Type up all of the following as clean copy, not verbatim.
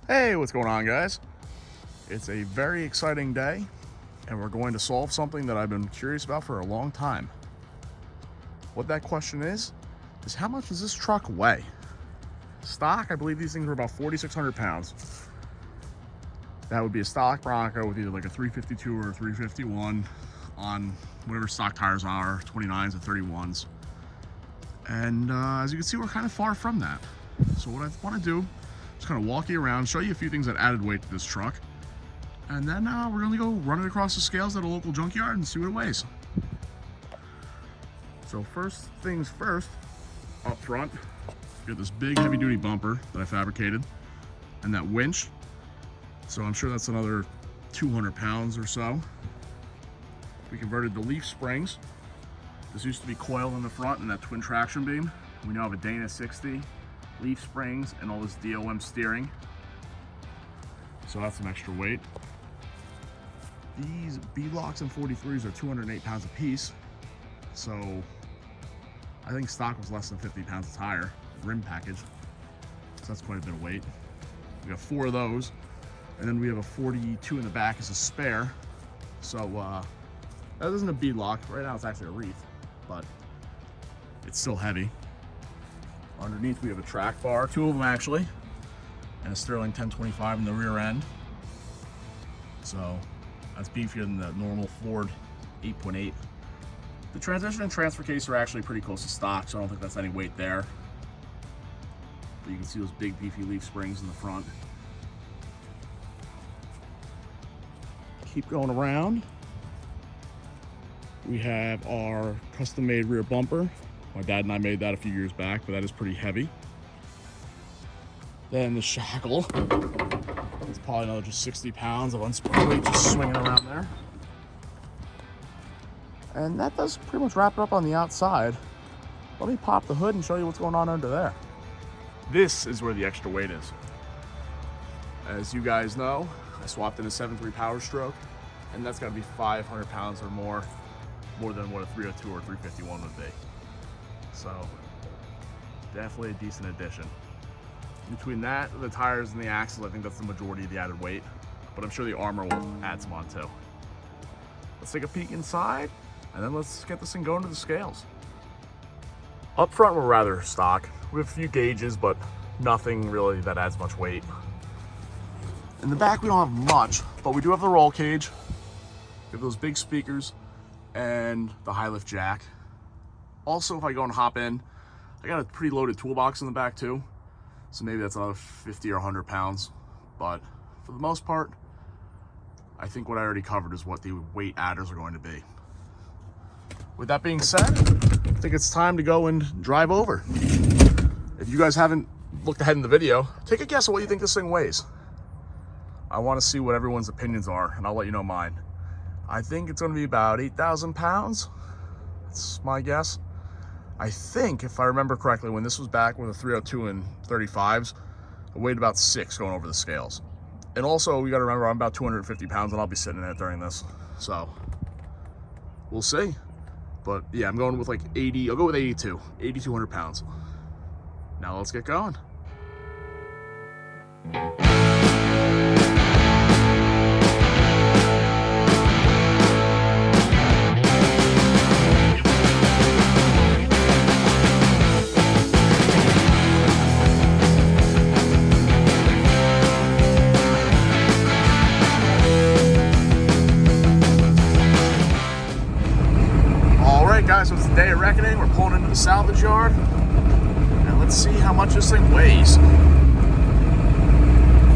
Hey, what's going on, guys? It's a very exciting day, and we're going to solve something that I've been curious about for a long time. What that question is how much does this truck weigh? Stock, I believe these things are about 4,600 pounds. That would be a stock Bronco with either like a 352 or a 351 on whatever stock tires are, 29s or 31s. And as you can see, we're kind of far from that. So what I want to do is kind of walk you around, show you a few things that added weight to this truck, and then we're going to go run it across the scales at a local junkyard and see what it weighs. So first things first, up front, we got this big heavy duty bumper that I fabricated and that winch. So I'm sure that's another 200 pounds or so. We converted the leaf springs. This used to be coiled in the front and that twin traction beam. We now have a Dana 60, leaf springs, and all this DOM steering. So that's some extra weight. These B-blocks and 43s are 208 pounds a piece. So I think stock was less than 50 pounds a tire, rim package. So that's quite a bit of weight. We got 4 of those. And then we have a 42 in the back as a spare. So that isn't a B-lock. Right now it's actually a wreath, but it's still heavy. Underneath we have a track bar, 2 of them actually, and a Sterling 1025 in the rear end. So that's beefier than the normal Ford 8.8. The transmission and transfer case are actually pretty close to stock, so I don't think that's any weight there. But you can see those big beefy leaf springs in the front. Keep going around. We have our custom-made rear bumper. My dad and I made that a few years back, but that is pretty heavy. Then the shackle. It's probably another just 60 pounds of unspooled weight just swinging around there. And that does pretty much wrap it up on the outside. Let me pop the hood and show you what's going on under there. This is where the extra weight is. As you guys know, I swapped in a 7.3 Powerstroke, and that's got to be 500 pounds or more than what a 302 or 351 would be. So definitely a decent addition. Between that, the tires and the axles, I think that's the majority of the added weight, but I'm sure the armor will add some on too. Let's take a peek inside, and then let's get this thing going to the scales. Up front, we're rather stock. We have a few gauges, but nothing really that adds much weight. In the back, we don't have much, but we do have the roll cage. We have those big speakers and the high lift jack. Also, if I go and hop in, I got a pretty loaded toolbox in the back too. So maybe that's another 50 or 100 pounds. But for the most part, I think what I already covered is what the weight adders are going to be. With that being said, I think it's time to go and drive over. If you guys haven't looked ahead in the video, take a guess at what you think this thing weighs. I want to see what everyone's opinions are, and I'll let you know mine. I think it's going to be about 8,000 pounds. That's my guess. I think, if I remember correctly, when this was back with a 302 and 35s, I weighed about 6 going over the scales. And also, we got to remember, I'm about 250 pounds, and I'll be sitting in it during this. So, we'll see. But yeah, I'm going with like 80, I'll go with 82, 8,200 pounds. Now let's get going. Guys, so it's the day of reckoning. We're pulling into the salvage yard, and let's see how much this thing weighs.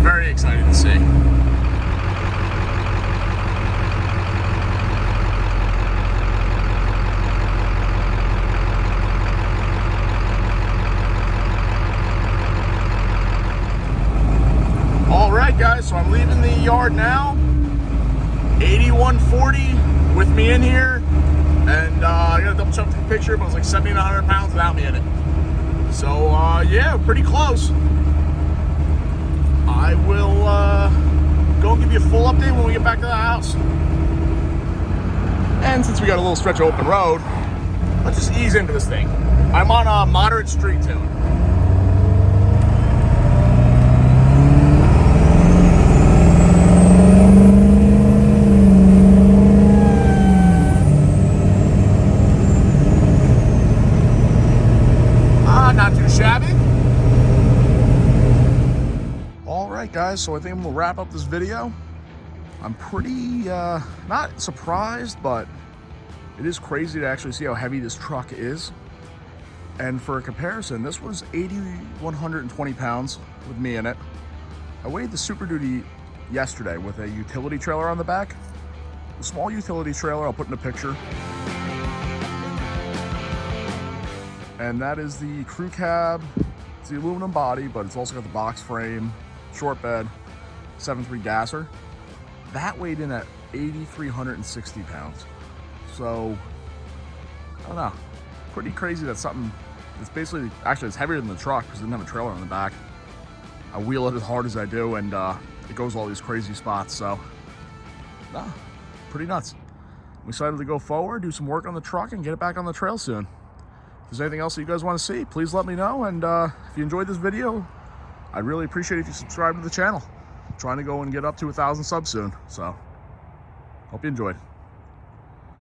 Very excited to see. All right, guys, so I'm leaving the yard now. 8140 with me in here. And I got to double check the picture, but it was like 7,900 pounds without me in it. So yeah, pretty close. I will go and give you a full update when we get back to the house. And since we got a little stretch of open road, let's just ease into this thing. I'm on a moderate street tune. right, guys, so I think I'm gonna wrap up this video. I'm pretty, not surprised, but it is crazy to actually see how heavy this truck is. And for a comparison, this was 8,120 pounds with me in it. I weighed the Super Duty yesterday with a utility trailer on the back. The small utility trailer, I'll put in a picture. And that is the crew cab. It's the aluminum body, but it's also got the box frame, short bed, 7.3 gasser. That weighed in at 8,360 pounds. So, I don't know, pretty crazy that something, it's basically, actually it's heavier than the truck because it didn't have a trailer on the back. I wheel it as hard as I do, and it goes all these crazy spots, so, nah, pretty nuts. I'm excited to go forward, do some work on the truck, and get it back on the trail soon. If there's anything else that you guys want to see, please let me know, and if you enjoyed this video, I'd really appreciate it if you subscribe to the channel. I'm trying to go and get up to 1,000 subs soon, so hope you enjoyed.